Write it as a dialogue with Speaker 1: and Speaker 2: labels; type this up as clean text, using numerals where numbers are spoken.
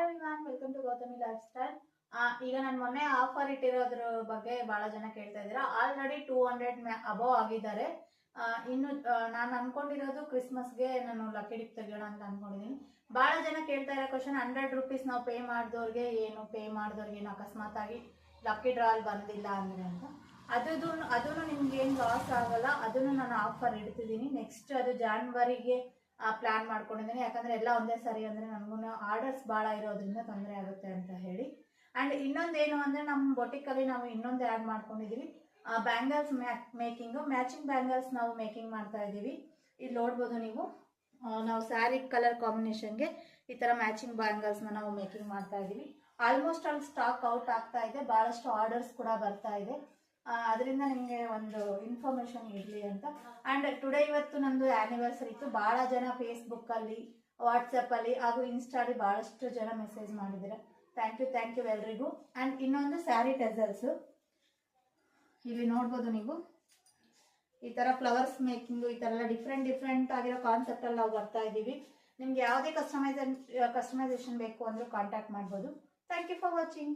Speaker 1: Hi everyone, welcome to Gautami lifestyle. ಈಗ ನಾನು ಮೊನ್ನೆ ಆಫರ್ ಇಟ್ಟಿರೋದ್ರ ಬಗ್ಗೆ ಬಹಳ ಜನ ಕೇಳ್ತಾ ಇದ್ದೀರಾ. ಆಲ್ರೆಡಿ 200 ಅಬೌವ್ ಆಗಿದ್ದಾರೆ. ಇನ್ನು ನಾನು ಅನ್ಕೊಂಡಿರೋದು ಕ್ರಿಸ್ಮಸ್ಗೆ ನಾನು ಲಕ್ಕಿ ಡಿಪ್ ತೆಗೋಣ ಅಂತ ಅನ್ಕೊಂಡಿದ್ದೀನಿ. ಬಹಳ ಜನ ಕೇಳ್ತಾ ಇರೋ ಕ್ವಶನ್, 100 ರೂಪೀಸ್ ನಾವು ಪೇ ಮಾಡಿದವ್ರಿಗೆ ಏನು, ಪೇ ಮಾಡಿದವ್ರಿಗೆ ಏನು ಅಕಸ್ಮಾತ್ ಆಗಿ ಲಕ್ಕಿ ಡ್ರಾ ಅಲ್ಲಿ ಬಂದಿಲ್ಲ ಅಂದರೆ ಅಂತ. ಅದನ್ನು ನಿಮ್ಗೆ ಏನು ಲಾಸ್ ಆಗಲ್ಲ. ಅದನ್ನು ನಾನು ಆಫರ್ ಇಡ್ತಿದ್ದೀನಿ. ನೆಕ್ಸ್ಟ್ ಅದು ಜಾನ್ವರಿಗೆ ಪ್ಲಾನ್ ಮಾಡ್ಕೊಂಡಿದ್ದೀನಿ. ಯಾಕಂದ್ರೆ ಎಲ್ಲ ಒಂದೇ ಸರಿ ಅಂದರೆ ನನಗೂ ಆರ್ಡರ್ಸ್ ಭಾಳ ಇರೋದ್ರಿಂದ ತೊಂದರೆ ಆಗುತ್ತೆ ಅಂತ ಹೇಳಿ. ಆ್ಯಂಡ್ ಇನ್ನೊಂದೇನು ಅಂದರೆ ನಮ್ಮ ಬೊಟಿಕಲ್ಲಿ ನಾವು ಇನ್ನೊಂದು ಆ್ಯಡ್ ಮಾಡ್ಕೊಂಡಿದ್ದೀವಿ, ಬ್ಯಾಂಗಲ್ಸ್ ಮೇಕಿಂಗು. ಮ್ಯಾಚಿಂಗ್ ಬ್ಯಾಂಗಲ್ಸ್ ನಾವು ಮೇಕಿಂಗ್ ಮಾಡ್ತಾ ಇದ್ದೀವಿ. ಇಲ್ಲಿ ನೋಡ್ಬೋದು ನೀವು, ನಾವು ಸ್ಯಾರಿ ಕಲರ್ ಕಾಂಬಿನೇಷನ್ಗೆ ಈ ಥರ ಮ್ಯಾಚಿಂಗ್ ಬ್ಯಾಂಗಲ್ಸ್ನ ನಾವು ಮೇಕಿಂಗ್ ಮಾಡ್ತಾ ಇದ್ದೀವಿ. ಆಲ್ಮೋಸ್ಟ್ ಅಲ್ಲಿ ಸ್ಟಾಕ್ ಔಟ್ ಆಗ್ತಾ ಇದೆ, ಭಾಳಷ್ಟು ಆರ್ಡರ್ಸ್ ಕೂಡ ಬರ್ತಾ ಇದೆ. ಅದರಿಂದ ನಿಮಗೆ ಒಂದು ಇನ್ಫಾರ್ಮೇಷನ್ ಇರಲಿ ಅಂತ. ಆ್ಯಂಡ್ ಟುಡೇ ಇವತ್ತು ನಮ್ಮದು ಆ್ಯನಿವರ್ಸರಿ ಇತ್ತು. ಭಾಳ ಜನ ಫೇಸ್ಬುಕ್ಕಲ್ಲಿ, ವಾಟ್ಸಪ್ಪಲ್ಲಿ ಹಾಗೂ ಇನ್ಸ್ಟಾಲಿ ಭಾಳಷ್ಟು ಜನ ಮೆಸೇಜ್ ಮಾಡಿದ್ದೀರ. ಥ್ಯಾಂಕ್ ಯು ಎಲ್ರಿಗೂ. ಆ್ಯಂಡ್ ಇನ್ನೊಂದು ಸ್ಯಾರಿ ಟೆಸಲ್ಸು ಇಲ್ಲಿ ನೋಡ್ಬೋದು ನೀವು. ಈ ಥರ ಫ್ಲವರ್ಸ್ ಮೇಕಿಂಗು, ಈ ಥರ ಎಲ್ಲ ಡಿಫ್ರೆಂಟ್ ಆಗಿರೋ ಕಾನ್ಸೆಪ್ಟಲ್ಲಿ ನಾವು ಬರ್ತಾ ಇದ್ದೀವಿ. ನಿಮ್ಗೆ ಯಾವುದೇ ಕಸ್ಟಮೈಸೇಷನ್ ಬೇಕು ಅಂದರೂ ಕಾಂಟ್ಯಾಕ್ಟ್ ಮಾಡ್ಬೋದು. Thank you for watching.